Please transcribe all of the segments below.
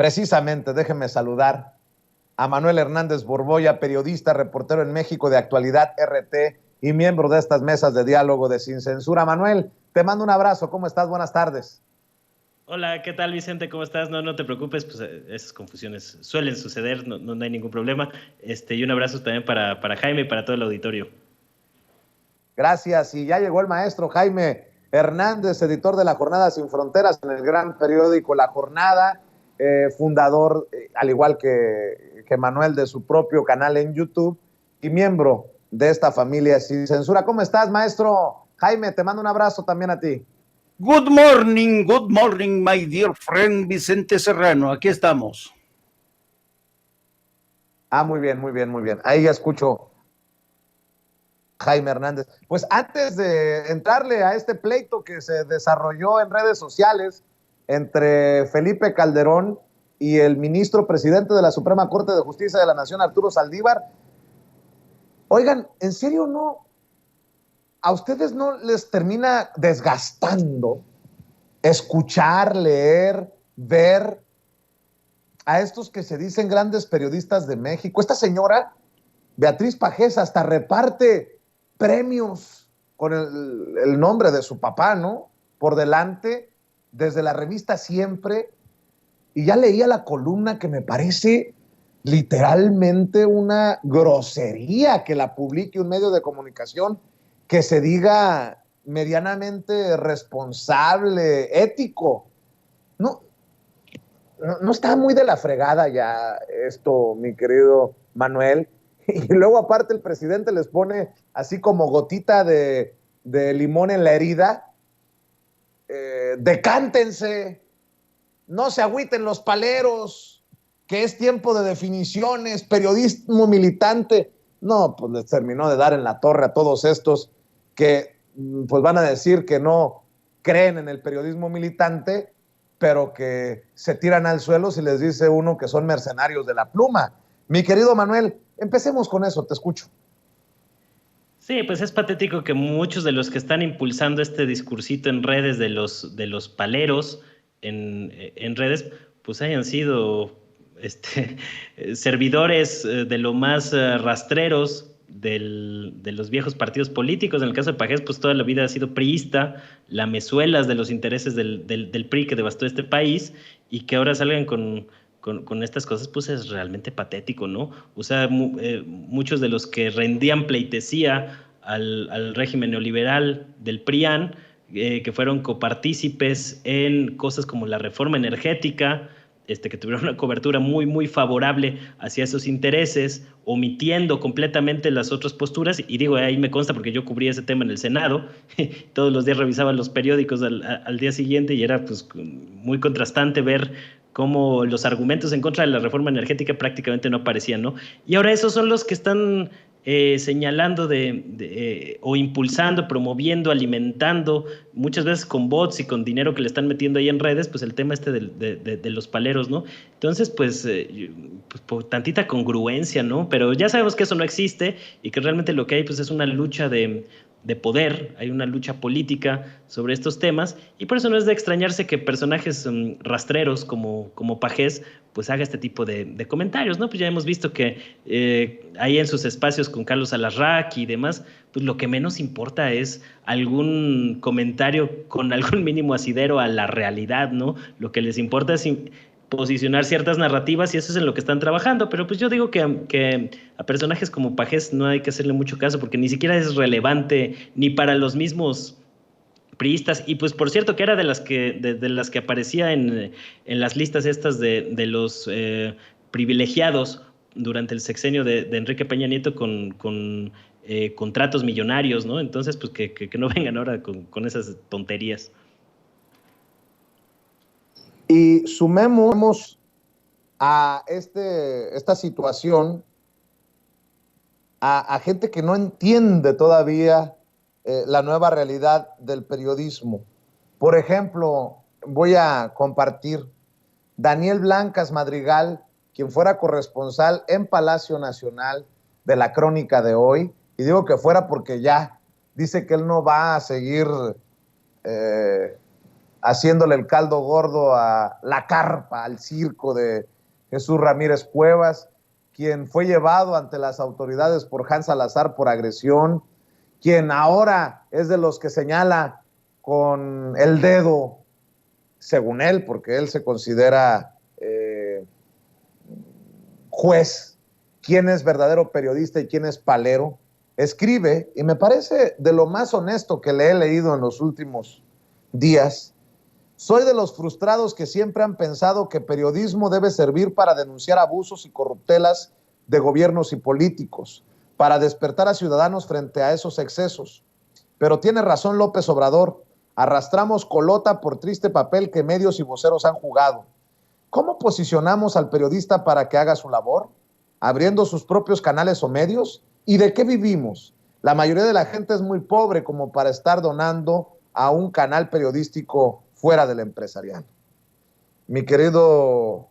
Precisamente, déjenme saludar a Manuel Hernández Borboya, periodista, reportero en México de Actualidad RT y miembro de estas mesas de diálogo de Sin Censura. Manuel, te mando un abrazo. ¿Cómo estás? Buenas tardes. Hola, ¿qué tal, Vicente? ¿Cómo estás? No te preocupes, pues esas confusiones suelen suceder, no hay ningún problema. Y un abrazo también para Jaime y para todo el auditorio. Gracias. Y ya llegó el maestro Jaime Hernández, editor de La Jornada Sin Fronteras en el gran periódico La Jornada, fundador, al igual que Manuel, de su propio canal en YouTube y miembro de esta familia Sin Censura. ¿Cómo estás, maestro Jaime? Te mando un abrazo también a ti. Good morning, my dear friend Vicente Serrano. Aquí estamos. Muy bien. Ahí ya escucho Jaime Hernández. Pues antes de entrarle a este pleito que se desarrolló en redes sociales entre Felipe Calderón y el ministro presidente de la Suprema Corte de Justicia de la Nación, Arturo Saldívar, oigan, ¿en serio no? ¿A ustedes no les termina desgastando escuchar, leer, ver a estos que se dicen grandes periodistas de México? Esta señora, Beatriz Pajés, hasta reparte premios con el nombre de su papá, ¿no? Por delante, desde la revista Siempre, y ya leía la columna que me parece literalmente una grosería que la publique un medio de comunicación que se diga medianamente responsable, ético. No está muy de la fregada ya esto, mi querido Manuel. Y luego aparte el presidente les pone así como gotita de limón en la herida. Decántense, no se agüiten los paleros, que es tiempo de definiciones, periodismo militante. No, pues les terminó de dar en la torre a todos estos que pues van a decir que no creen en el periodismo militante, pero que se tiran al suelo si les dice uno que son mercenarios de la pluma. Mi querido Manuel, empecemos con eso, te escucho. Sí, pues es patético que muchos de los que están impulsando este discursito en redes de los paleros en redes, pues hayan sido servidores de lo más rastreros de los viejos partidos políticos. En el caso de Pajés, pues toda la vida ha sido priista, lamezuelas de los intereses del PRI que devastó este país, y que ahora salgan con estas cosas, pues es realmente patético, ¿no? O sea, muchos de los que rendían pleitesía al régimen neoliberal del PRIAN, que fueron copartícipes en cosas como la reforma energética, que tuvieron una cobertura muy favorable hacia esos intereses, omitiendo completamente las otras posturas. Y digo, ahí me consta porque yo cubrí ese tema en el Senado, todos los días revisaba los periódicos al día siguiente, y era pues muy contrastante ver cómo los argumentos en contra de la reforma energética prácticamente no aparecían, ¿no? Y ahora esos son los que están señalando o impulsando, promoviendo, alimentando, muchas veces con bots y con dinero que le están metiendo ahí en redes, pues el tema de los paleros, ¿no? Entonces, pues por tantita congruencia, ¿no? Pero ya sabemos que eso no existe y que realmente lo que hay pues es una lucha de poder, hay una lucha política sobre estos temas, y por eso no es de extrañarse que personajes rastreros como Pajés pues haga este tipo de comentarios, ¿no? Pues ya hemos visto que ahí en sus espacios con Carlos Alarraq y demás, pues lo que menos importa es algún comentario con algún mínimo asidero a la realidad, ¿no? Lo que les importa es posicionar ciertas narrativas, y eso es en lo que están trabajando. Pero pues yo digo que a personajes como Pajés no hay que hacerle mucho caso, porque ni siquiera es relevante ni para los mismos priistas. Y pues por cierto que era de las que aparecía en las listas estas de los privilegiados durante el sexenio de Enrique Peña Nieto con contratos millonarios, ¿no? Entonces pues que no vengan ahora con esas tonterías. Y sumemos a esta situación a gente que no entiende todavía la nueva realidad del periodismo. Por ejemplo, voy a compartir Daniel Blancas Madrigal, quien fuera corresponsal en Palacio Nacional de la Crónica de Hoy, y digo que fuera porque ya dice que él no va a seguir haciéndole el caldo gordo a la carpa, al circo de Jesús Ramírez Cuevas, quien fue llevado ante las autoridades por Hans Salazar por agresión, quien ahora es de los que señala con el dedo, según él, porque él se considera juez, quién es verdadero periodista y quién es palero. Escribe, y me parece de lo más honesto que le he leído en los últimos días: soy de los frustrados que siempre han pensado que periodismo debe servir para denunciar abusos y corruptelas de gobiernos y políticos, para despertar a ciudadanos frente a esos excesos. Pero tiene razón López Obrador, arrastramos colota por triste papel que medios y voceros han jugado. ¿Cómo posicionamos al periodista para que haga su labor? ¿Abriendo sus propios canales o medios? ¿Y de qué vivimos? La mayoría de la gente es muy pobre como para estar donando a un canal periodístico fuera del empresarial. Mi querido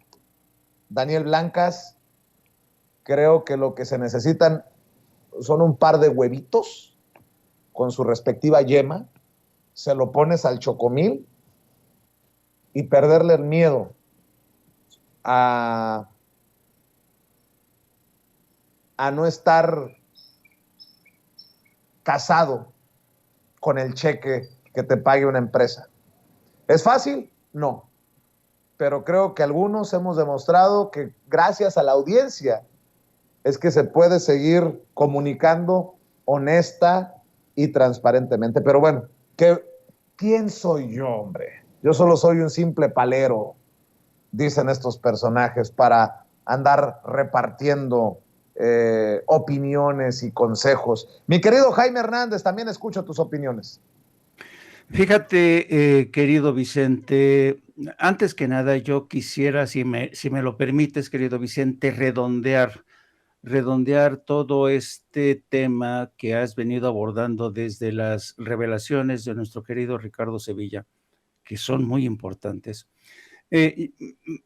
Daniel Blancas, creo que lo que se necesitan son un par de huevitos con su respectiva yema, se lo pones al chocomil y perderle el miedo a no estar casado con el cheque que te pague una empresa. ¿Es fácil? No. Pero creo que algunos hemos demostrado que gracias a la audiencia es que se puede seguir comunicando honesta y transparentemente. Pero bueno, ¿quién soy yo, hombre? Yo solo soy un simple palero, dicen estos personajes, para andar repartiendo opiniones y consejos. Mi querido Jaime Hernández, también escucho tus opiniones. Fíjate, querido Vicente, antes que nada yo quisiera, si me lo permites, querido Vicente, redondear todo este tema que has venido abordando desde las revelaciones de nuestro querido Ricardo Sevilla, que son muy importantes.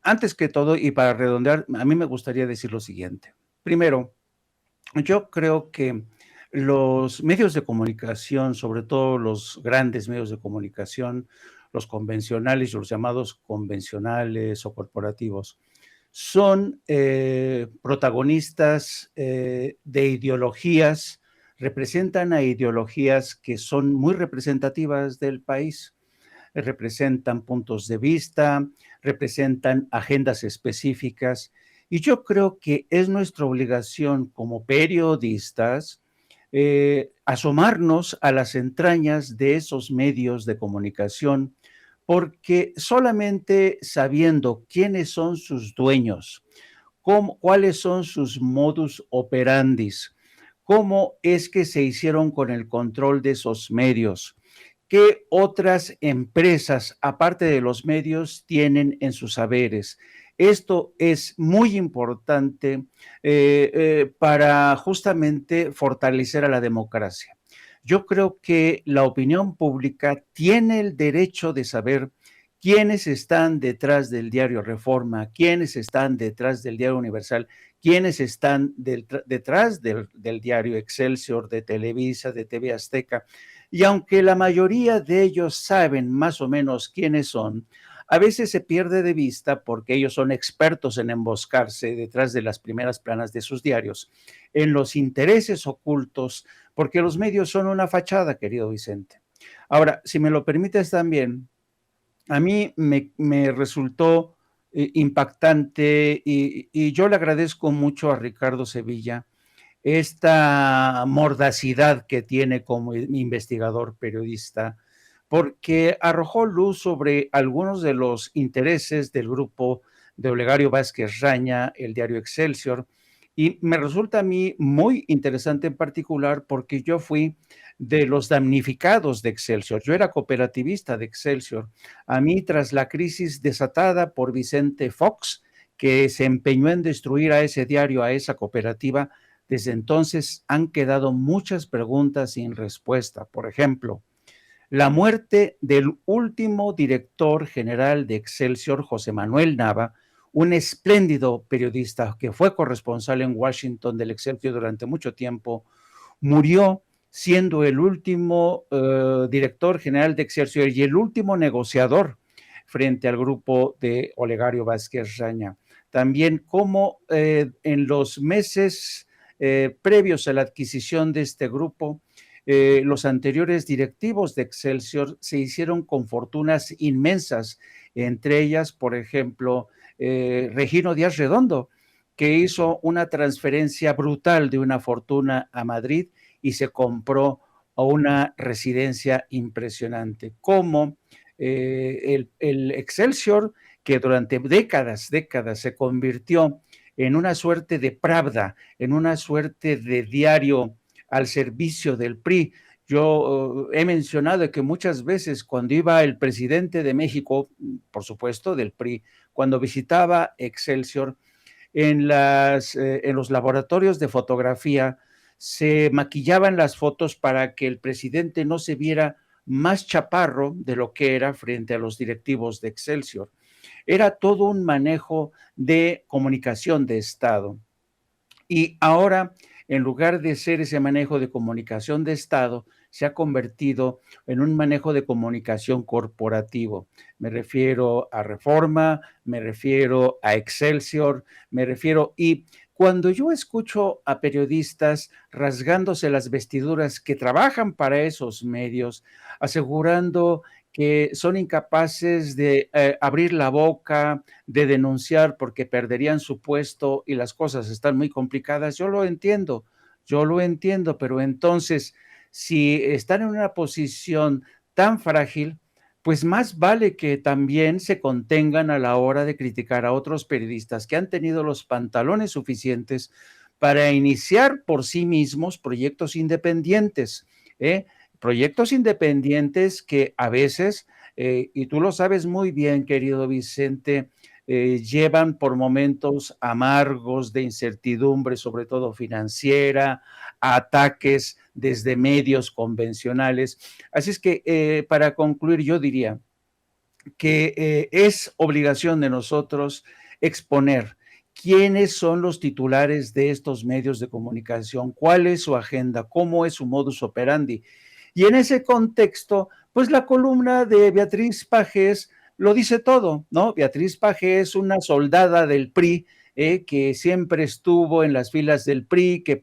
Antes que todo, y para redondear, a mí me gustaría decir lo siguiente. Primero, yo creo que los medios de comunicación, sobre todo los grandes medios de comunicación, los convencionales, los llamados convencionales o corporativos, son protagonistas de ideologías, representan a ideologías que son muy representativas del país, representan puntos de vista, representan agendas específicas, y yo creo que es nuestra obligación como periodistas asomarnos a las entrañas de esos medios de comunicación, porque solamente sabiendo quiénes son sus dueños, cuáles son sus modus operandis, cómo es que se hicieron con el control de esos medios, qué otras empresas, aparte de los medios, tienen en sus haberes. Esto es muy importante para justamente fortalecer a la democracia. Yo creo que la opinión pública tiene el derecho de saber quiénes están detrás del diario Reforma, quiénes están detrás del diario Universal, quiénes están detrás del diario Excelsior, de Televisa, de TV Azteca. Y aunque la mayoría de ellos saben más o menos quiénes son, a veces se pierde de vista porque ellos son expertos en emboscarse detrás de las primeras planas de sus diarios, en los intereses ocultos, porque los medios son una fachada, querido Vicente. Ahora, si me lo permites también, a mí me resultó impactante y yo le agradezco mucho a Ricardo Sevilla esta mordacidad que tiene como investigador periodista, porque arrojó luz sobre algunos de los intereses del grupo de Olegario Vázquez Raña, el diario Excelsior, y me resulta a mí muy interesante en particular porque yo fui de los damnificados de Excelsior. Yo era cooperativista de Excelsior. A mí, tras la crisis desatada por Vicente Fox, que se empeñó en destruir a ese diario, a esa cooperativa, desde entonces han quedado muchas preguntas sin respuesta. Por ejemplo, la muerte del último director general de Excelsior, José Manuel Nava, un espléndido periodista que fue corresponsal en Washington del Excelsior durante mucho tiempo, murió siendo el último director general de Excelsior y el último negociador frente al grupo de Olegario Vázquez Raña. También cómo en los meses previos a la adquisición de este grupo, los anteriores directivos de Excelsior se hicieron con fortunas inmensas, entre ellas, por ejemplo, Regino Díaz Redondo, que hizo una transferencia brutal de una fortuna a Madrid y se compró una residencia impresionante. Como el Excelsior, que durante décadas se convirtió en una suerte de Pravda, en una suerte de diario al servicio del PRI. Yo he mencionado que muchas veces cuando iba el presidente de México, por supuesto del PRI, cuando visitaba Excelsior, en los laboratorios de fotografía se maquillaban las fotos para que el presidente no se viera más chaparro de lo que era frente a los directivos de Excelsior. Era todo un manejo de comunicación de Estado. Y ahora, en lugar de ser ese manejo de comunicación de Estado, se ha convertido en un manejo de comunicación corporativo. Me refiero a Reforma, me refiero a Excelsior, y cuando yo escucho a periodistas rasgándose las vestiduras que trabajan para esos medios, asegurando que son incapaces de abrir la boca, de denunciar porque perderían su puesto y las cosas están muy complicadas, yo lo entiendo, pero entonces, si están en una posición tan frágil, pues más vale que también se contengan a la hora de criticar a otros periodistas que han tenido los pantalones suficientes para iniciar por sí mismos proyectos independientes, ¿eh? Proyectos independientes que a veces, y tú lo sabes muy bien, querido Vicente, llevan por momentos amargos de incertidumbre, sobre todo financiera, ataques desde medios convencionales. Así es que para concluir, yo diría que es obligación de nosotros exponer quiénes son los titulares de estos medios de comunicación, cuál es su agenda, cómo es su modus operandi. Y en ese contexto, pues la columna de Beatriz Pajés lo dice todo, ¿no? Beatriz Pajés, una soldada del PRI, que siempre estuvo en las filas del PRI, que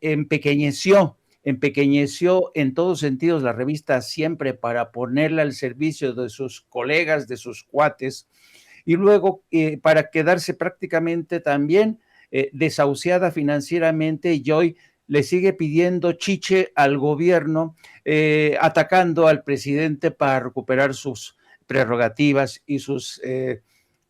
empequeñeció en todos sentidos la revista Siempre para ponerla al servicio de sus colegas, de sus cuates, y luego para quedarse prácticamente también desahuciada financieramente, y hoy le sigue pidiendo chiche al gobierno, atacando al presidente para recuperar sus prerrogativas y sus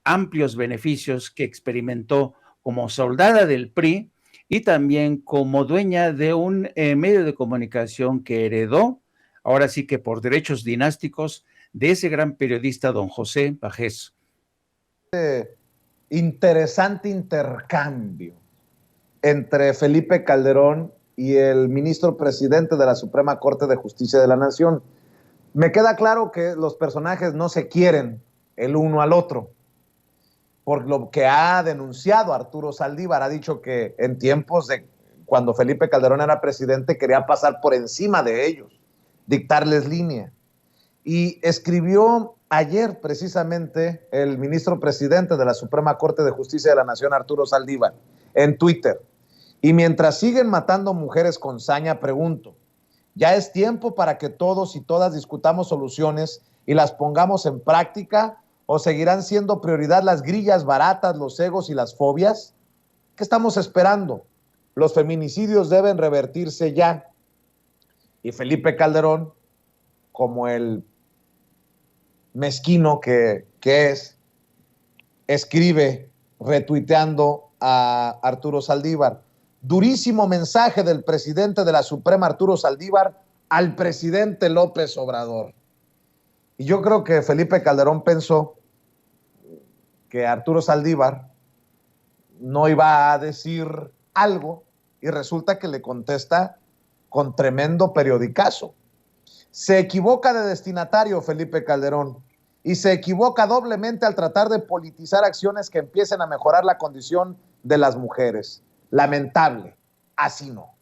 amplios beneficios que experimentó como soldada del PRI y también como dueña de un medio de comunicación que heredó, ahora sí que por derechos dinásticos, de ese gran periodista don José Pajés. Interesante intercambio entre Felipe Calderón y el ministro presidente de la Suprema Corte de Justicia de la Nación. Me queda claro que los personajes no se quieren el uno al otro, por lo que ha denunciado Arturo Saldívar. Ha dicho que en tiempos de cuando Felipe Calderón era presidente quería pasar por encima de ellos, dictarles línea. Y escribió ayer precisamente el ministro presidente de la Suprema Corte de Justicia de la Nación, Arturo Saldívar, en Twitter. Y mientras siguen matando mujeres con saña, pregunto, ¿ya es tiempo para que todos y todas discutamos soluciones y las pongamos en práctica? ¿O seguirán siendo prioridad las grillas baratas, los egos y las fobias? ¿Qué estamos esperando? Los feminicidios deben revertirse ya. Y Felipe Calderón, como el mezquino que es, escribe retuiteando a Arturo Saldívar. Durísimo mensaje del presidente de la Suprema, Arturo Saldívar, al presidente López Obrador. Y yo creo que Felipe Calderón pensó que Arturo Saldívar no iba a decir algo y resulta que le contesta con tremendo periodicazo. Se equivoca de destinatario Felipe Calderón y se equivoca doblemente al tratar de politizar acciones que empiecen a mejorar la condición de las mujeres. Lamentable, así no.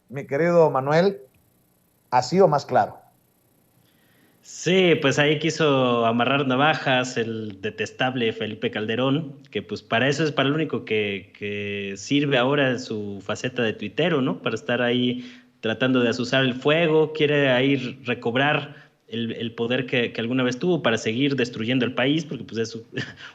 Mi querido Manuel, así o más claro. Sí, pues ahí quiso amarrar navajas el detestable Felipe Calderón, que pues para eso es para lo único que sirve ahora en su faceta de tuitero, ¿no? Para estar ahí tratando de azuzar el fuego, quiere ahí recobrar el poder que alguna vez tuvo para seguir destruyendo el país, porque pues es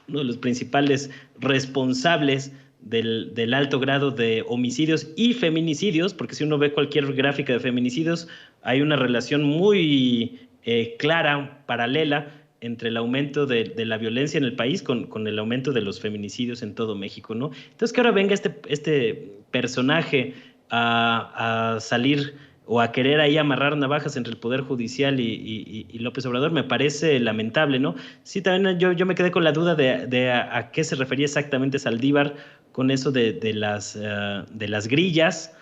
uno de los principales responsables del alto grado de homicidios y feminicidios, porque si uno ve cualquier gráfica de feminicidios, hay una relación muy clara, paralela, entre el aumento de la violencia en el país con el aumento de los feminicidios en todo México, ¿no? Entonces que ahora venga este personaje a salir o a querer ahí amarrar navajas entre el Poder Judicial y López Obrador, me parece lamentable, ¿no? Sí, también yo me quedé con la duda de a qué se refería exactamente Saldívar con eso de las grillas,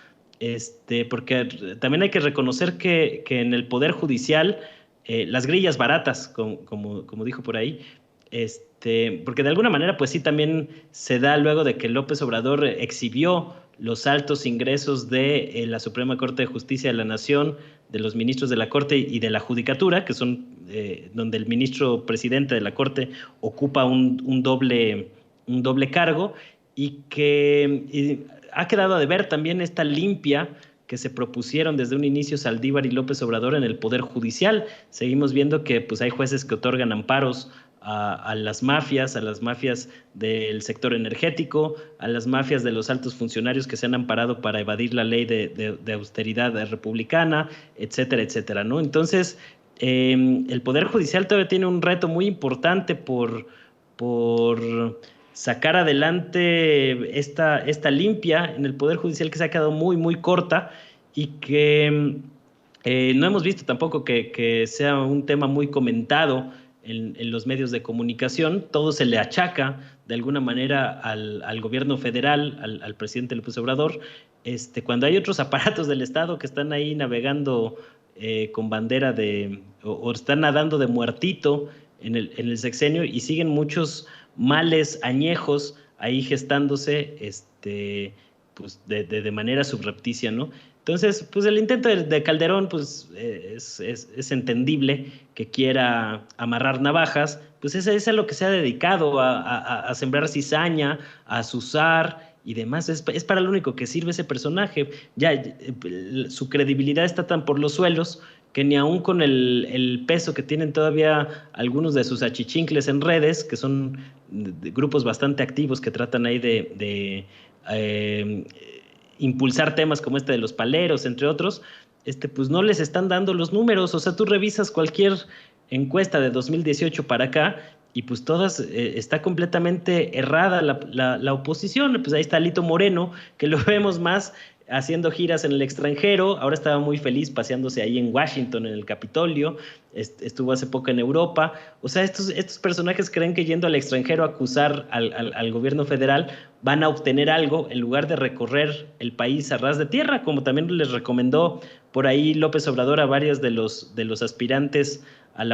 porque también hay que reconocer que en el Poder Judicial las grillas baratas, como dijo por ahí, porque de alguna manera, pues sí, también se da luego de que López Obrador exhibió los altos ingresos de la Suprema Corte de Justicia de la Nación, de los ministros de la Corte y de la Judicatura, que son donde el ministro presidente de la Corte ocupa un doble cargo, y que ha quedado a deber también esta limpia que se propusieron desde un inicio Saldívar y López Obrador en el Poder Judicial. Seguimos viendo que pues, hay jueces que otorgan amparos a las mafias del sector energético, a las mafias de los altos funcionarios que se han amparado para evadir la ley de austeridad republicana, etcétera, etcétera, ¿no? Entonces, el Poder Judicial todavía tiene un reto muy importante por sacar adelante esta limpia en el Poder Judicial que se ha quedado muy, muy corta y que no hemos visto tampoco que sea un tema muy comentado en los medios de comunicación. Todo se le achaca de alguna manera al gobierno federal, al presidente López Obrador, cuando hay otros aparatos del Estado que están ahí navegando con bandera o están nadando de muertito en el sexenio y siguen muchos males añejos ahí gestándose pues de manera subrepticia, ¿no? Entonces, pues el intento de Calderón pues es entendible que quiera amarrar navajas, pues es a lo que se ha dedicado, a sembrar cizaña, a azuzar y demás. Es para lo único que sirve ese personaje. Ya su credibilidad está tan por los suelos que ni aún con el peso que tienen todavía algunos de sus achichincles en redes, que son grupos bastante activos que tratan ahí de impulsar temas como de los paleros, entre otros, pues no les están dando los números. O sea, tú revisas cualquier encuesta de 2018 para acá y pues todas está completamente errada la oposición. Pues ahí está Alito Moreno, que lo vemos más haciendo giras en el extranjero, ahora estaba muy feliz paseándose ahí en Washington, en el Capitolio, estuvo hace poco en Europa. O sea, estos personajes creen que yendo al extranjero a acusar al gobierno federal van a obtener algo en lugar de recorrer el país a ras de tierra, como también les recomendó por ahí López Obrador a varios de los aspirantes a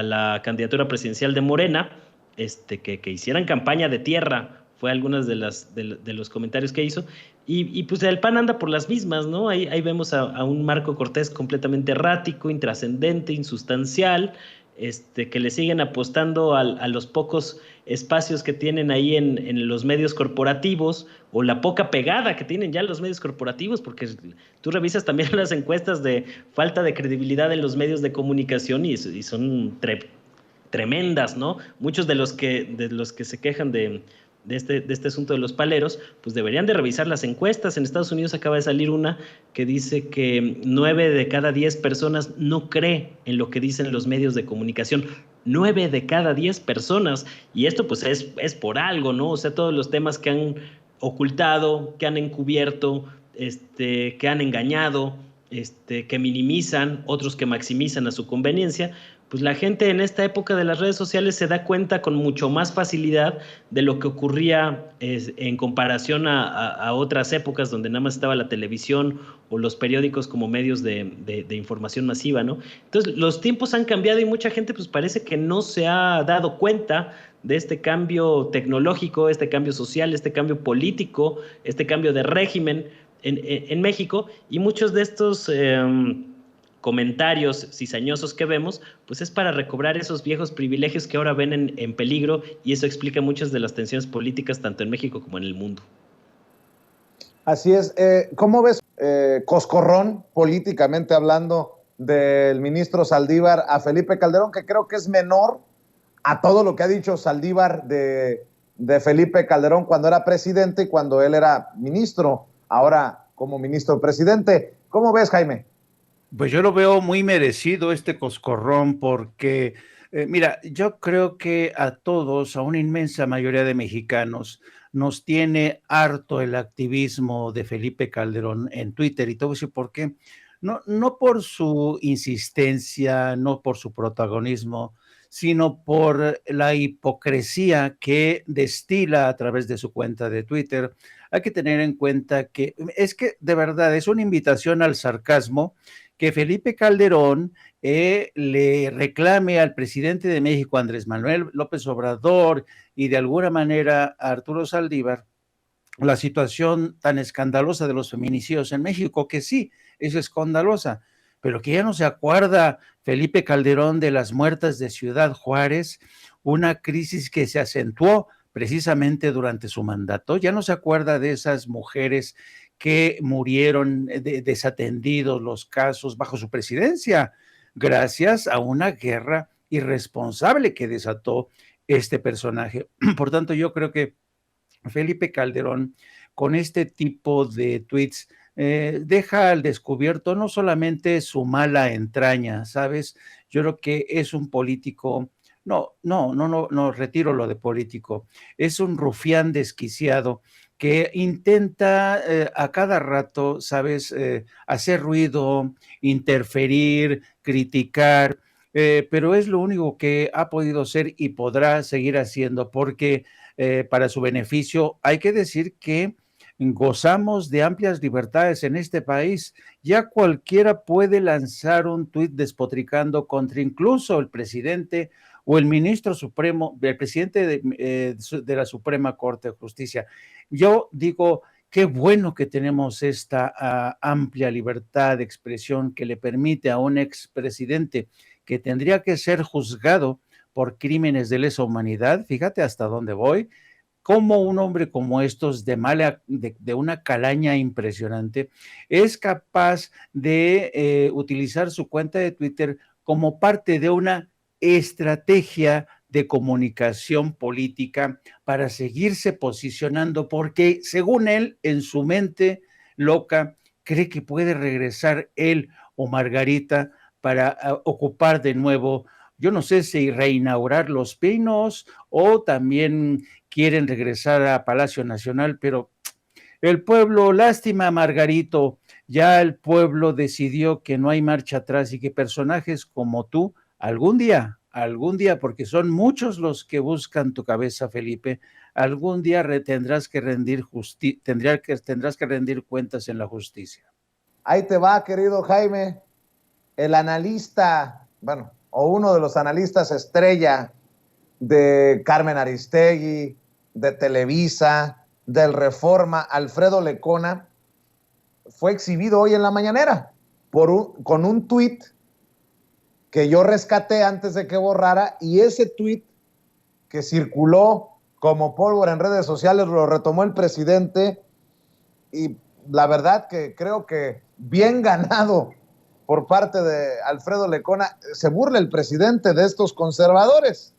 la candidatura presidencial de Morena, que hicieran campaña de tierra, fue algunos de los comentarios que hizo, y pues el PAN anda por las mismas, ¿no? Ahí vemos a un Marco Cortés completamente errático, intrascendente, insustancial, que le siguen apostando a los pocos espacios que tienen ahí en los medios corporativos, o la poca pegada que tienen ya los medios corporativos, porque tú revisas también las encuestas de falta de credibilidad en los medios de comunicación y son tremendas, ¿no? Muchos de los que se quejan de este asunto de los paleros, pues deberían de revisar las encuestas. En Estados Unidos acaba de salir una que dice que 9 de cada 10 personas no cree en lo que dicen los medios de comunicación. 9 de cada 10 personas. Y esto pues es por algo, ¿no? O sea, todos los temas que han ocultado, que han encubierto, que han engañado, que minimizan, otros que maximizan a su conveniencia, pues la gente en esta época de las redes sociales se da cuenta con mucho más facilidad de lo que ocurría en comparación a otras épocas donde nada más estaba la televisión o los periódicos como medios de información masiva, ¿no? Entonces los tiempos han cambiado y mucha gente pues parece que no se ha dado cuenta de este cambio tecnológico, este cambio social, este cambio político, este cambio de régimen en México, y muchos de estos comentarios cizañosos que vemos, pues es para recobrar esos viejos privilegios que ahora ven en peligro, y eso explica muchas de las tensiones políticas tanto en México como en el mundo. Así es. ¿Cómo ves coscorrón, políticamente hablando, del ministro Saldívar a Felipe Calderón, que creo que es menor a todo lo que ha dicho Saldívar de Felipe Calderón cuando era presidente y cuando él era ministro, ahora como ministro presidente? ¿Cómo ves, Jaime? Pues yo lo veo muy merecido este coscorrón porque, mira, yo creo que a todos, a una inmensa mayoría de mexicanos, nos tiene harto el activismo de Felipe Calderón en Twitter, y te voy a decir por qué. No por su insistencia, no por su protagonismo, sino por la hipocresía que destila a través de su cuenta de Twitter. Hay que tener en cuenta que es que de verdad es una invitación al sarcasmo que Felipe Calderón le reclame al presidente de México, Andrés Manuel López Obrador, y de alguna manera a Arturo Saldívar, la situación tan escandalosa de los feminicidios en México, que sí, es escandalosa, pero que ya no se acuerda Felipe Calderón de las muertas de Ciudad Juárez, una crisis que se acentuó precisamente durante su mandato. Ya no se acuerda de esas mujeres que murieron desatendidos los casos bajo su presidencia, gracias a una guerra irresponsable que desató este personaje. Por tanto, yo creo que Felipe Calderón, con este tipo de tweets, deja al descubierto no solamente su mala entraña, ¿sabes? Yo creo que es un político, no, retiro lo de político, es un rufián desquiciado que intenta a cada rato, ¿sabes?, hacer ruido, interferir, criticar, pero es lo único que ha podido ser y podrá seguir haciendo, porque para su beneficio hay que decir que gozamos de amplias libertades en este país. Ya cualquiera puede lanzar un tuit despotricando contra incluso el presidente o el ministro supremo, el presidente de la Suprema Corte de Justicia. Yo digo, qué bueno que tenemos esta amplia libertad de expresión que le permite a un expresidente que tendría que ser juzgado por crímenes de lesa humanidad, fíjate hasta dónde voy, cómo un hombre como estos de una calaña impresionante es capaz de utilizar su cuenta de Twitter como parte de una estrategia de comunicación política para seguirse posicionando, porque según él, en su mente loca, cree que puede regresar él o Margarita para ocupar de nuevo, yo no sé si reinaugurar Los Pinos o también quieren regresar a Palacio Nacional, pero el pueblo, lástima Margarito, ya el pueblo decidió que no hay marcha atrás y que personajes como tú, algún día, porque son muchos los que buscan tu cabeza, Felipe, algún día tendrás que rendir cuentas en la justicia. Ahí te va, querido Jaime, el analista, bueno, o uno de los analistas estrella de Carmen Aristegui, de Televisa, del Reforma, Alfredo Lecona, fue exhibido hoy en la mañanera con un tuit que yo rescaté antes de que borrara, y ese tuit que circuló como pólvora en redes sociales lo retomó el presidente, y la verdad que creo que bien ganado por parte de Alfredo Lecona. Se burla el presidente de estos conservadores.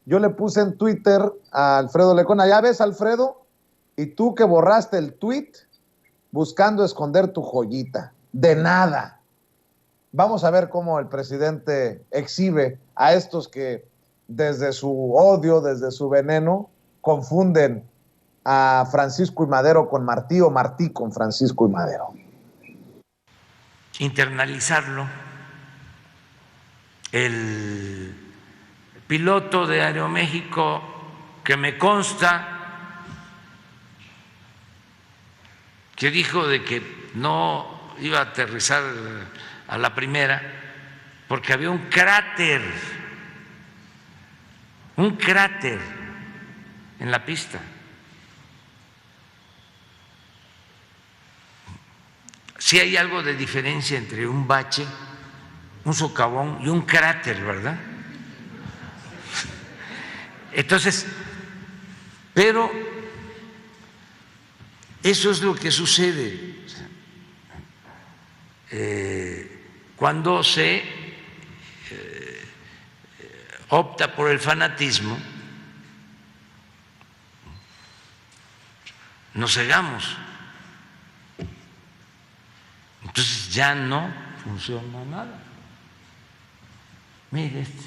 Yo le puse en Twitter a Alfredo Lecona, ya ves, Alfredo, y tú que borraste el tweet buscando esconder tu joyita. De nada. Vamos a ver cómo el presidente exhibe a estos que desde su odio, desde su veneno, confunden a Francisco y Madero con Martí o Martí con Francisco y Madero. Internalizarlo. El piloto de Aeroméxico, que me consta que dijo de que no iba a aterrizar a la primera porque había un cráter en la pista. Sí hay algo de diferencia entre un bache un socavón y un cráter, ¿verdad? Entonces, pero eso es lo que sucede cuando se opta por el fanatismo. Nos cegamos, entonces ya no funciona nada. Mire, este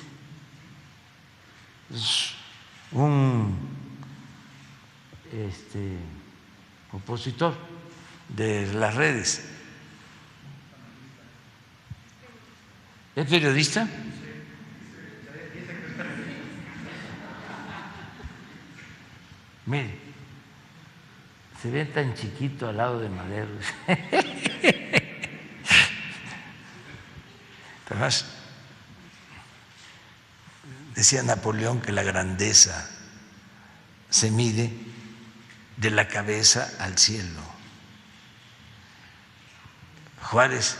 es un opositor de las redes. ¿Es periodista? Mire, se ve tan chiquito al lado de Madero. Además, decía Napoleón que la grandeza se mide de la cabeza al cielo. Juárez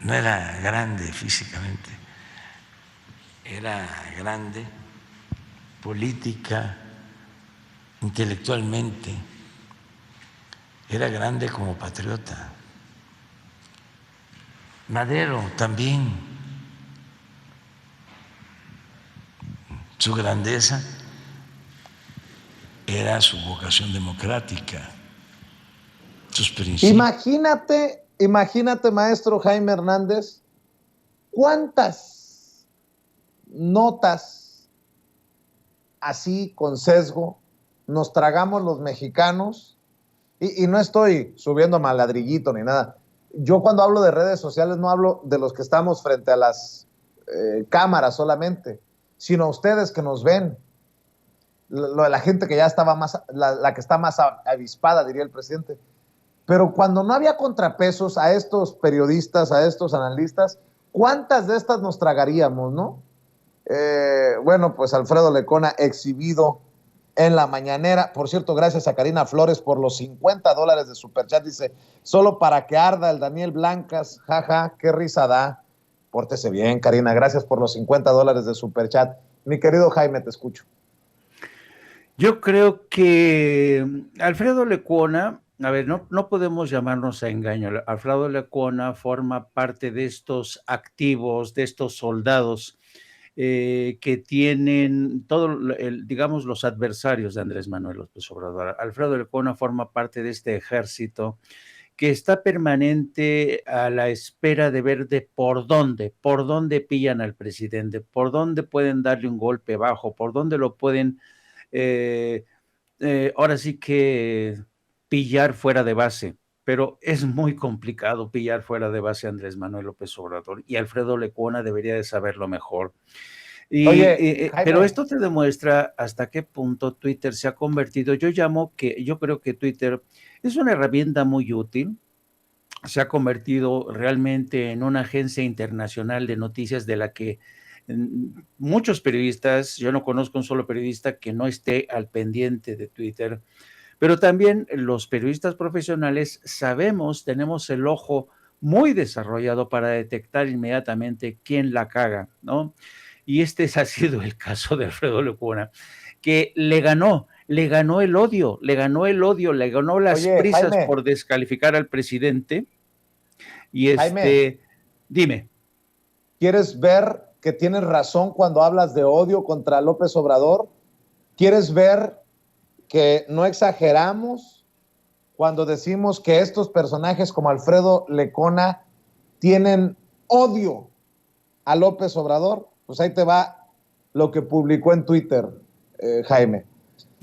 no era grande físicamente, era grande política, intelectualmente, era grande como patriota. Madero también, su grandeza era su vocación democrática, sus principios. Imagínate, maestro Jaime Hernández, cuántas notas así con sesgo nos tragamos los mexicanos, y no estoy subiendo maladrillito ni nada. Yo cuando hablo de redes sociales no hablo de los que estamos frente a las cámaras solamente, sino a ustedes que nos ven, la gente que ya estaba más, la que está más avispada, diría el presidente. Pero cuando no había contrapesos a estos periodistas, a estos analistas, ¿cuántas de estas nos tragaríamos, no? Bueno, pues Alfredo Lecona exhibido en la mañanera. Por cierto, gracias a Karina Flores por los $50 de superchat. Dice, solo para que arda el Daniel Blancas, jaja, qué risa da. Pórtese bien, Karina, gracias por los $50 de superchat. Mi querido Jaime, te escucho. Yo creo que Alfredo Lecona, a ver, no podemos llamarnos a engaño. Alfredo Lecona forma parte de estos activos, de estos soldados que tienen digamos, los adversarios de Andrés Manuel López Obrador. Alfredo Lecona forma parte de este ejército que está permanente a la espera de ver por dónde pillan al presidente, por dónde pueden darle un golpe bajo, por dónde lo pueden, ahora sí que pillar fuera de base. Pero es muy complicado pillar fuera de base a Andrés Manuel López Obrador, y Alfredo Lecona debería de saberlo mejor. Pero esto te demuestra hasta qué punto Twitter se ha convertido, yo creo que Twitter es una herramienta muy útil, se ha convertido realmente en una agencia internacional de noticias de la que muchos periodistas, yo no conozco un solo periodista que no esté al pendiente de Twitter. Pero también los periodistas profesionales tenemos el ojo muy desarrollado para detectar inmediatamente quién la caga, ¿no? Y ha sido el caso de Alfredo Lecona, que le ganó el odio, le ganó las prisas, Jaime, por descalificar al presidente. Y Jaime, dime. ¿Quieres ver que tienes razón cuando hablas de odio contra López Obrador? ¿Quieres ver que no exageramos cuando decimos que estos personajes como Alfredo Lecona tienen odio a López Obrador? Pues ahí te va lo que publicó en Twitter, Jaime.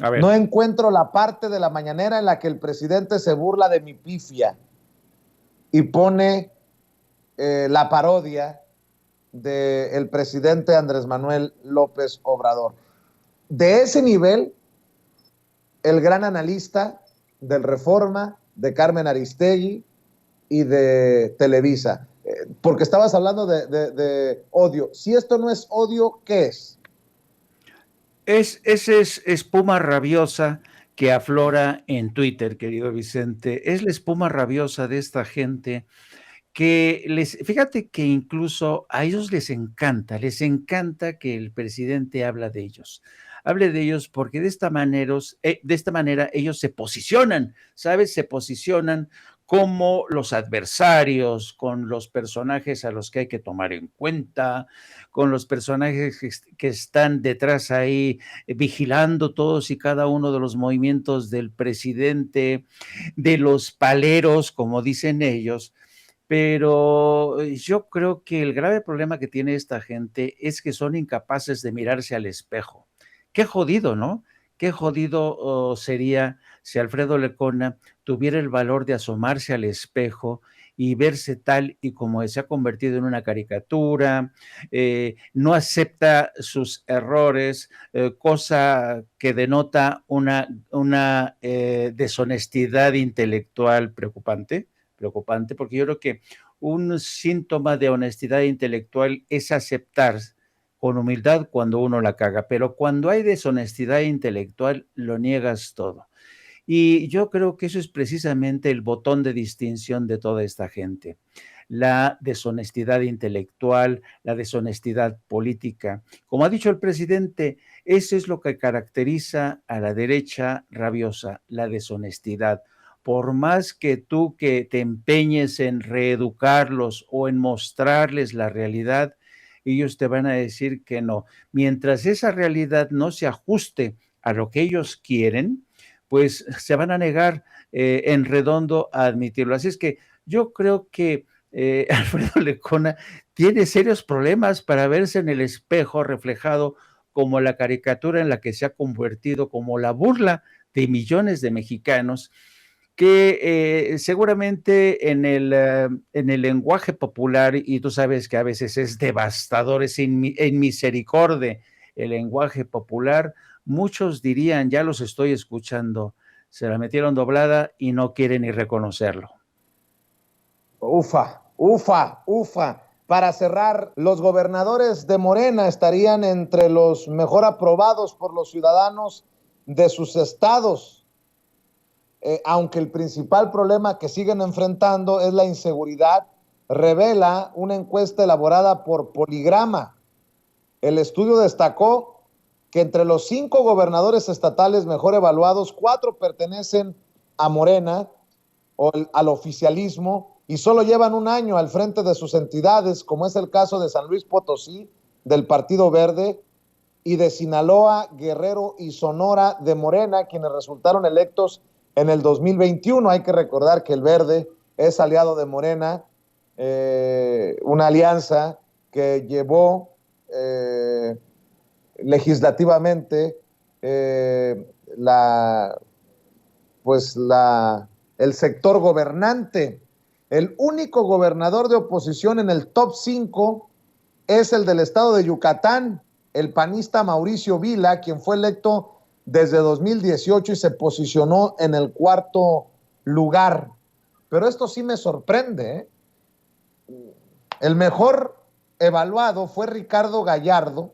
A ver. No encuentro la parte de la mañanera en la que el presidente se burla de mi pifia y pone la parodia del presidente Andrés Manuel López Obrador. De ese nivel, el gran analista del Reforma, de Carmen Aristegui y de Televisa. Porque estabas hablando de odio. Si esto no es odio, ¿qué es? Es espuma rabiosa que aflora en Twitter, querido Vicente. Es la espuma rabiosa de esta gente que fíjate que incluso a ellos les encanta que el presidente hable de ellos porque de esta manera ellos se posicionan, ¿sabes? Se posicionan como los adversarios, con los personajes a los que hay que tomar en cuenta, con los personajes que están detrás ahí vigilando todos y cada uno de los movimientos del presidente, de los paleros, como dicen ellos. Pero yo creo que el grave problema que tiene esta gente es que son incapaces de mirarse al espejo. Qué jodido, ¿no? Qué jodido sería si Alfredo Lecona tuviera el valor de asomarse al espejo y verse tal y como se ha convertido en una caricatura, no acepta sus errores, cosa que denota una deshonestidad intelectual preocupante, porque yo creo que un síntoma de honestidad intelectual es aceptar con humildad cuando uno la caga, pero cuando hay deshonestidad intelectual lo niegas todo. Y yo creo que eso es precisamente el botón de distinción de toda esta gente. La deshonestidad intelectual, la deshonestidad política. Como ha dicho el presidente, eso es lo que caracteriza a la derecha rabiosa, la deshonestidad. Por más que tú que te empeñes en reeducarlos o en mostrarles la realidad, ellos te van a decir que no. Mientras esa realidad no se ajuste a lo que ellos quieren, pues se van a negar en redondo a admitirlo. Así es que yo creo que Alfredo Lecona tiene serios problemas para verse en el espejo reflejado como la caricatura en la que se ha convertido, como la burla de millones de mexicanos, que seguramente en el lenguaje popular, y tú sabes que a veces es devastador, es en misericordia el lenguaje popular, muchos dirían, ya los estoy escuchando, se la metieron doblada y no quieren ni reconocerlo. Ufa, ufa, ufa. Para cerrar, los gobernadores de Morena estarían entre los mejor aprobados por los ciudadanos de sus estados. Aunque el principal problema que siguen enfrentando es la inseguridad, revela una encuesta elaborada por Poligrama. El estudio destacó que entre los 5 gobernadores estatales mejor evaluados, 4 pertenecen a Morena o al oficialismo y solo llevan un año al frente de sus entidades, como es el caso de San Luis Potosí, del Partido Verde, y de Sinaloa, Guerrero y Sonora de Morena, quienes resultaron electos en el 2021. Hay que recordar que el Verde es aliado de Morena, una alianza que llevó legislativamente el sector gobernante. El único gobernador de oposición en el top 5 es el del estado de Yucatán, el panista Mauricio Vila, quien fue electo desde 2018 y se posicionó en el 4º lugar. Pero esto sí me sorprende, ¿eh? El mejor evaluado fue Ricardo Gallardo,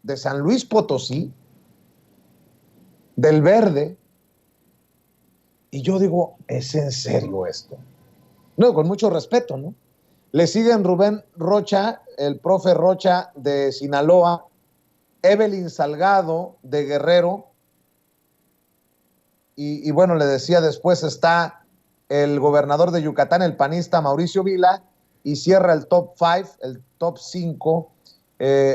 de San Luis Potosí, del Verde. Y yo digo, ¿es en serio esto? No, con mucho respeto, ¿no? Le siguen Rubén Rocha, el profe Rocha de Sinaloa, Evelyn Salgado de Guerrero, y bueno, le decía, después está el gobernador de Yucatán, el panista Mauricio Vila, y cierra el top 5, el top 5,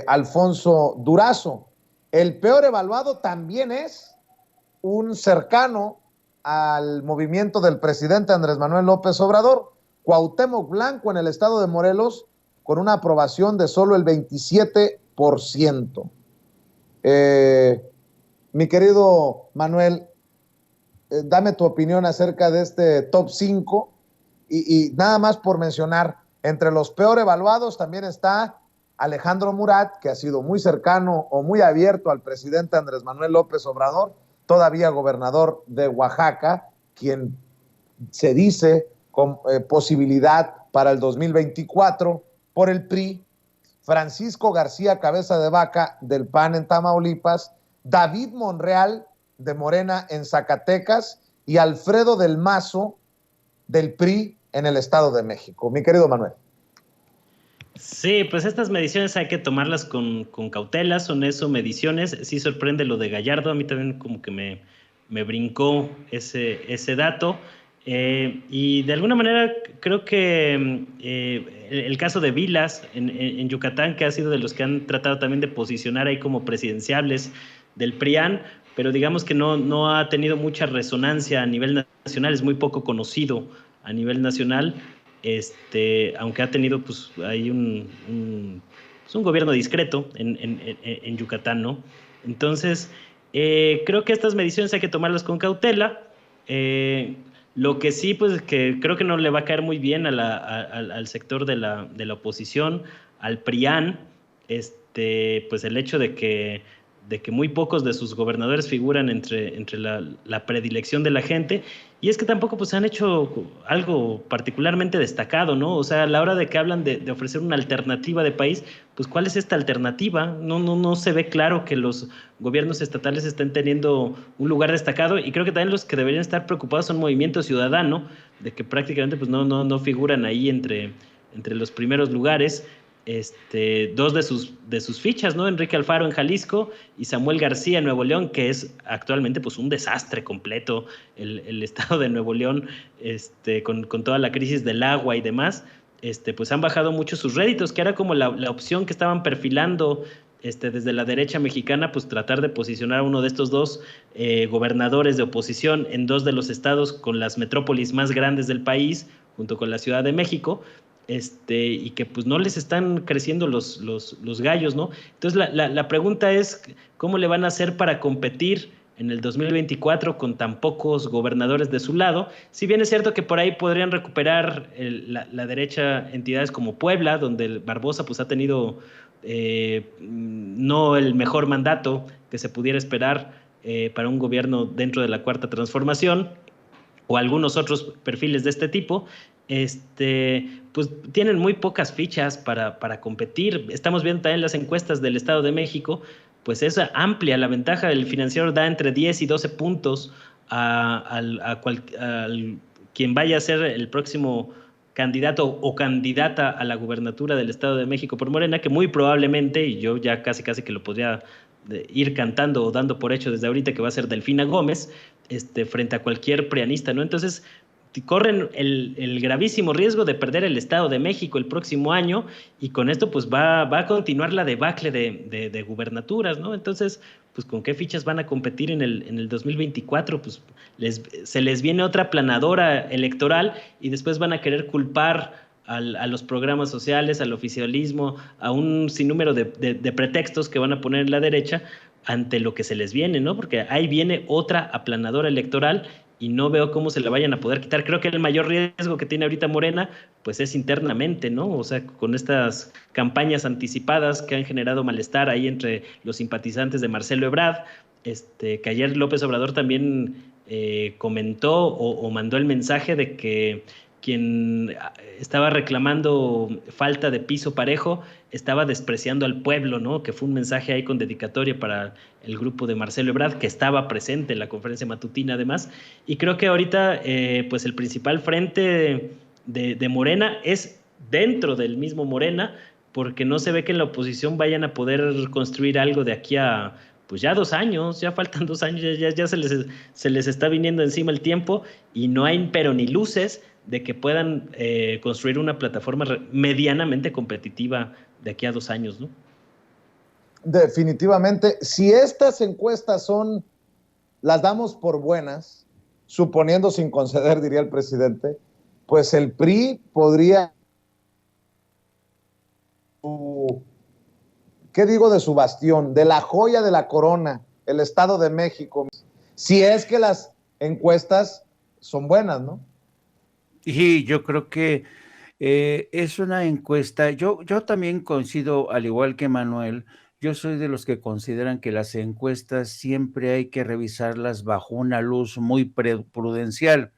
Alfonso Durazo. El peor evaluado también es un cercano al movimiento del presidente Andrés Manuel López Obrador, Cuauhtémoc Blanco, en el estado de Morelos, con una aprobación de solo el 27%. Mi querido Manuel, dame tu opinión acerca de este top 5 y nada más por mencionar, entre los peor evaluados también está Alejandro Murat, que ha sido muy cercano o muy abierto al presidente Andrés Manuel López Obrador, todavía gobernador de Oaxaca, quien se dice con posibilidad para el 2024 por el PRI, Francisco García Cabeza de Vaca del PAN en Tamaulipas, David Monreal, de Morena en Zacatecas y Alfredo del Mazo del PRI en el Estado de México. Mi querido Manuel. Sí, pues estas mediciones hay que tomarlas con cautela, son eso, mediciones. Sí sorprende lo de Gallardo, a mí también como que me brincó ese dato. Y de alguna manera creo que el caso de Vilas en Yucatán, que ha sido de los que han tratado también de posicionar ahí como presidenciables del PRIAN, pero digamos que no ha tenido mucha resonancia a nivel nacional, es muy poco conocido a nivel nacional. Aunque ha tenido pues ahí pues, un gobierno discreto en Yucatán, ¿no? Entonces, creo que estas mediciones hay que tomarlas con cautela. Lo que sí, pues que creo que no le va a caer muy bien al sector de la oposición, al PRIAN, pues el hecho de que muy pocos de sus gobernadores figuran entre la predilección de la gente, y es que tampoco pues han hecho algo particularmente destacado, ¿no? O sea, a la hora de que hablan de ofrecer una alternativa de país, pues ¿cuál es esta alternativa? No se ve claro que los gobiernos estatales estén teniendo un lugar destacado, y creo que también los que deberían estar preocupados son Movimiento Ciudadano, de que prácticamente pues no figuran ahí entre los primeros lugares. Dos de sus fichas, ¿no? Enrique Alfaro en Jalisco y Samuel García en Nuevo León, que es actualmente pues un desastre completo el estado de Nuevo León, con toda la crisis del agua y demás. Pues han bajado mucho sus réditos, que era como la opción que estaban perfilando desde la derecha mexicana, pues tratar de posicionar a uno de estos dos gobernadores de oposición en dos de los estados con las metrópolis más grandes del país, junto con la Ciudad de México, y que pues no les están creciendo los gallos, ¿no? Entonces la pregunta es, ¿cómo le van a hacer para competir en el 2024 con tan pocos gobernadores de su lado? Si bien es cierto que por ahí podrían recuperar la derecha entidades como Puebla, donde el Barbosa pues ha tenido no el mejor mandato que se pudiera esperar para un gobierno dentro de la Cuarta Transformación, o algunos otros perfiles de este tipo, pues tienen muy pocas fichas para competir. Estamos viendo también las encuestas del Estado de México, pues es amplia la ventaja. El Financiero da entre 10 y 12 puntos a quien vaya a ser el próximo candidato o candidata a la gubernatura del Estado de México por Morena, que muy probablemente, y yo ya casi que lo podría ir cantando o dando por hecho desde ahorita, que va a ser Delfina Gómez, frente a cualquier prianista, ¿no? Entonces, corren el gravísimo riesgo de perder el Estado de México el próximo año, y con esto pues va a continuar la debacle de gubernaturas, ¿no? Entonces, pues ¿con qué fichas van a competir en el 2024? Pues se les viene otra planadora electoral, y después van a querer culpar a los programas sociales, al oficialismo, a un sinnúmero de pretextos que van a poner en la derecha ante lo que se les viene, ¿no? Porque ahí viene otra aplanadora electoral, y no veo cómo se la vayan a poder quitar. Creo que el mayor riesgo que tiene ahorita Morena, pues es internamente, ¿no? O sea, con estas campañas anticipadas que han generado malestar ahí entre los simpatizantes de Marcelo Ebrard, que ayer López Obrador también comentó o mandó el mensaje de que quien estaba reclamando falta de piso parejo estaba despreciando al pueblo, ¿no? Que fue un mensaje ahí con dedicatoria para el grupo de Marcelo Ebrard, que estaba presente en la conferencia matutina además. Y creo que ahorita pues el principal frente de Morena es dentro del mismo Morena, porque no se ve que en la oposición vayan a poder construir algo de aquí a pues ya 2 años, ya faltan 2 años, ya se les está viniendo encima el tiempo, y no hay pero ni luces de que puedan construir una plataforma medianamente competitiva de aquí a 2 años, ¿no? Definitivamente, si estas encuestas las damos por buenas, suponiendo sin conceder, diría el presidente, pues el PRI podría, ¿qué digo de su bastión? De la joya de la corona, el Estado de México, si es que las encuestas son buenas, ¿no? Y yo creo que es una encuesta, yo también coincido, al igual que Manuel, yo soy de los que consideran que las encuestas siempre hay que revisarlas bajo una luz muy prudencial.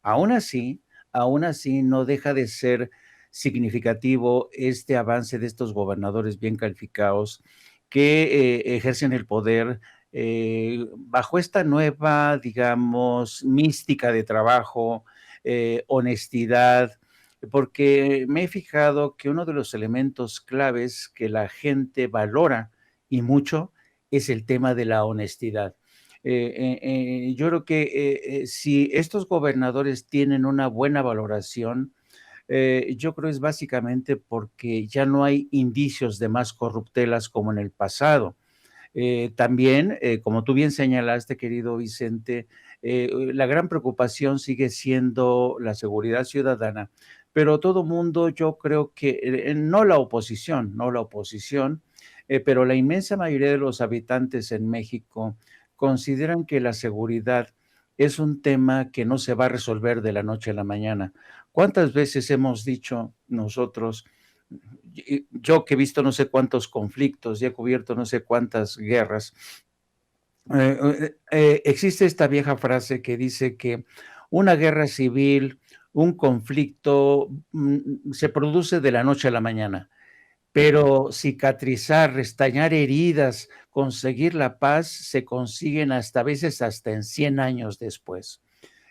Aún así, aún así no deja de ser significativo este avance de estos gobernadores bien calificados que ejercen el poder bajo esta nueva, digamos, mística de trabajo, honestidad, porque me he fijado que uno de los elementos claves que la gente valora y mucho es el tema de la honestidad. Yo creo que si estos gobernadores tienen una buena valoración, yo creo es básicamente porque ya no hay indicios de más corruptelas como en el pasado. También, como tú bien señalaste, querido Vicente, la gran preocupación sigue siendo la seguridad ciudadana, pero todo mundo, yo creo que, no la oposición, pero la inmensa mayoría de los habitantes en México consideran que la seguridad es un tema que no se va a resolver de la noche a la mañana. ¿Cuántas veces hemos dicho nosotros, yo que he visto no sé cuántos conflictos y he cubierto no sé cuántas guerras, existe esta vieja frase que dice que una guerra civil, un conflicto, se produce de la noche a la mañana, pero cicatrizar, restañar heridas, conseguir la paz, se consiguen hasta a veces hasta en 100 años después.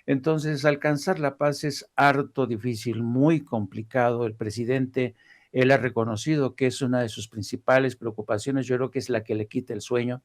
Entonces, alcanzar la paz es harto difícil, muy complicado. El presidente, él ha reconocido que es una de sus principales preocupaciones, yo creo que es la que le quita el sueño,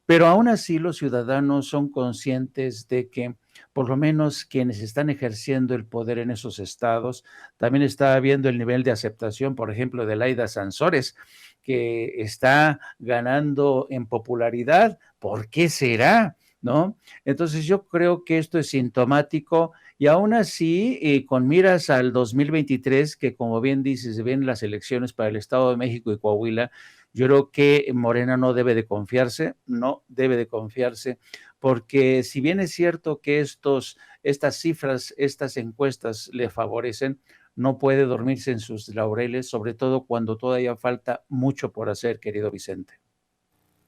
pero aún así los ciudadanos son conscientes de que por lo menos quienes están ejerciendo el poder en esos estados, también está viendo el nivel de aceptación, por ejemplo, de Laida Sansores, que está ganando en popularidad. ¿Por qué será? ¿No? Entonces yo creo que esto es sintomático y aún así, con miras al 2023, que como bien dices, ven las elecciones para el Estado de México y Coahuila, yo creo que Morena no debe de confiarse, no debe de confiarse, porque si bien es cierto que estas cifras, estas encuestas le favorecen, no puede dormirse en sus laureles, sobre todo cuando todavía falta mucho por hacer, querido Vicente.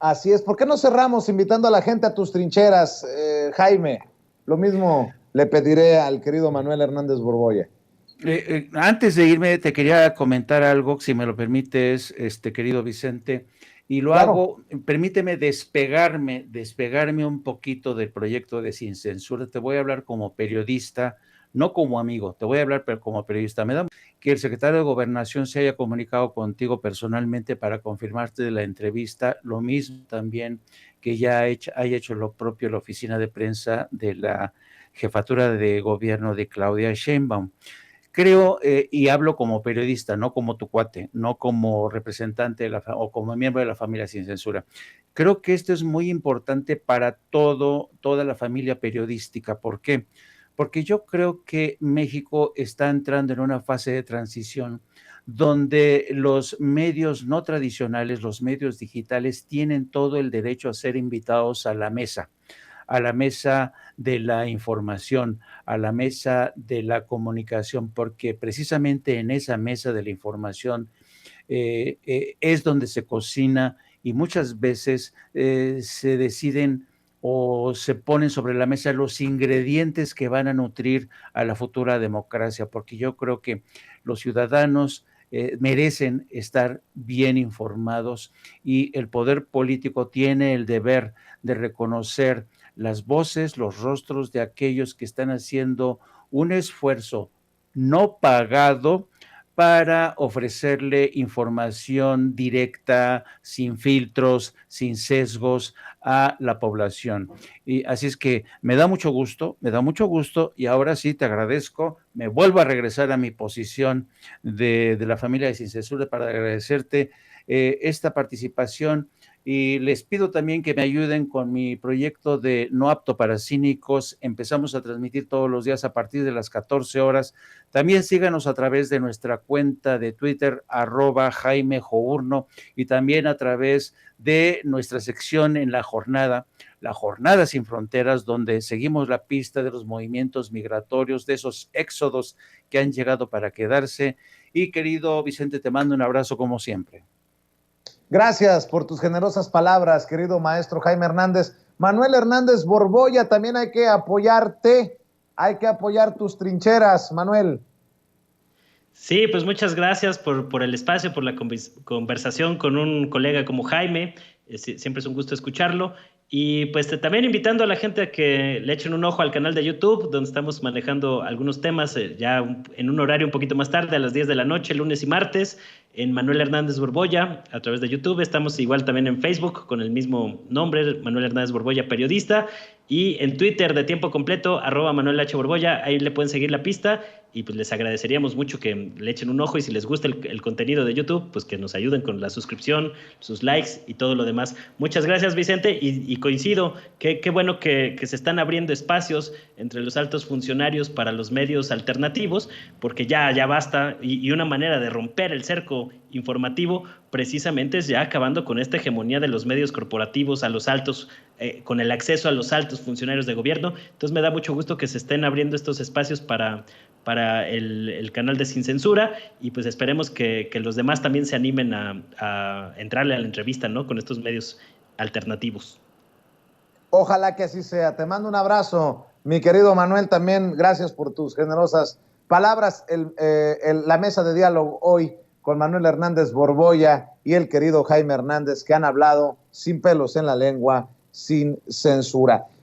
Así es. ¿Por qué no cerramos invitando a la gente a tus trincheras, Jaime? Lo mismo le pediré al querido Manuel Hernández Borboya. Antes de irme, te quería comentar algo, si me lo permites, querido Vicente, y lo Claro. hago, permíteme despegarme un poquito del proyecto de Sin Censura. Te voy a hablar como periodista, no como amigo, te voy a hablar como periodista. Me da que el secretario de Gobernación se haya comunicado contigo personalmente para confirmarte la entrevista, lo mismo también que ya haya hecho lo propio la oficina de prensa de la jefatura de gobierno de Claudia Sheinbaum. Creo, y hablo como periodista, no como tu cuate, no como representante de o como miembro de la familia Sin Censura. Creo que esto es muy importante para toda la familia periodística. ¿Por qué? Porque yo creo que México está entrando en una fase de transición donde los medios no tradicionales, los medios digitales, tienen todo el derecho a ser invitados a la mesa de la información, a la mesa de la comunicación, porque precisamente en esa mesa de la información es donde se cocina y muchas veces se deciden o se ponen sobre la mesa los ingredientes que van a nutrir a la futura democracia, porque yo creo que los ciudadanos merecen estar bien informados y el poder político tiene el deber de reconocer las voces, los rostros de aquellos que están haciendo un esfuerzo no pagado para ofrecerle información directa, sin filtros, sin sesgos a la población. Y así es que me da mucho gusto y ahora sí te agradezco, me vuelvo a regresar a mi posición de la familia de Sin Censura para agradecerte esta participación y les pido también que me ayuden con mi proyecto de No Apto para Cínicos. Empezamos a transmitir todos los días a partir de las 14 horas. También síganos a través de nuestra cuenta de Twitter, @Jaime Journo, y también a través de nuestra sección en La Jornada Sin Fronteras, donde seguimos la pista de los movimientos migratorios, de esos éxodos que han llegado para quedarse. Y querido Vicente, te mando un abrazo como siempre. Gracias por tus generosas palabras, querido maestro Jaime Hernández. Manuel Hernández Borboya, también hay que apoyarte, hay que apoyar tus trincheras, Manuel. Sí, pues muchas gracias por el espacio, por la conversación con un colega como Jaime. siempre es un gusto escucharlo. Y pues también invitando a la gente a que le echen un ojo al canal de YouTube, donde estamos manejando algunos temas ya en un horario un poquito más tarde, a las 10 de la noche, lunes y martes, en Manuel Hernández Borbolla, a través de YouTube. Estamos igual también en Facebook con el mismo nombre, Manuel Hernández Borbolla, periodista, y en Twitter de tiempo completo, @Manuel H. Borbolla, ahí le pueden seguir la pista. Y pues les agradeceríamos mucho que le echen un ojo, y si les gusta el contenido de YouTube, pues que nos ayuden con la suscripción, sus likes y todo lo demás. Muchas gracias, Vicente, y coincido, qué bueno que se están abriendo espacios entre los altos funcionarios para los medios alternativos, porque ya basta, y una manera de romper el cerco informativo precisamente es ya acabando con esta hegemonía de los medios corporativos a los altos, con el acceso a los altos funcionarios de gobierno. Entonces me da mucho gusto que se estén abriendo estos espacios para el canal de Sin Censura, y pues esperemos que los demás también se animen a entrarle a la entrevista, ¿no?, con estos medios alternativos. Ojalá que así sea. Te mando un abrazo, mi querido Manuel, también gracias por tus generosas palabras. La mesa de diálogo hoy con Manuel Hernández Borbolla y el querido Jaime Hernández, que han hablado sin pelos en la lengua, sin censura.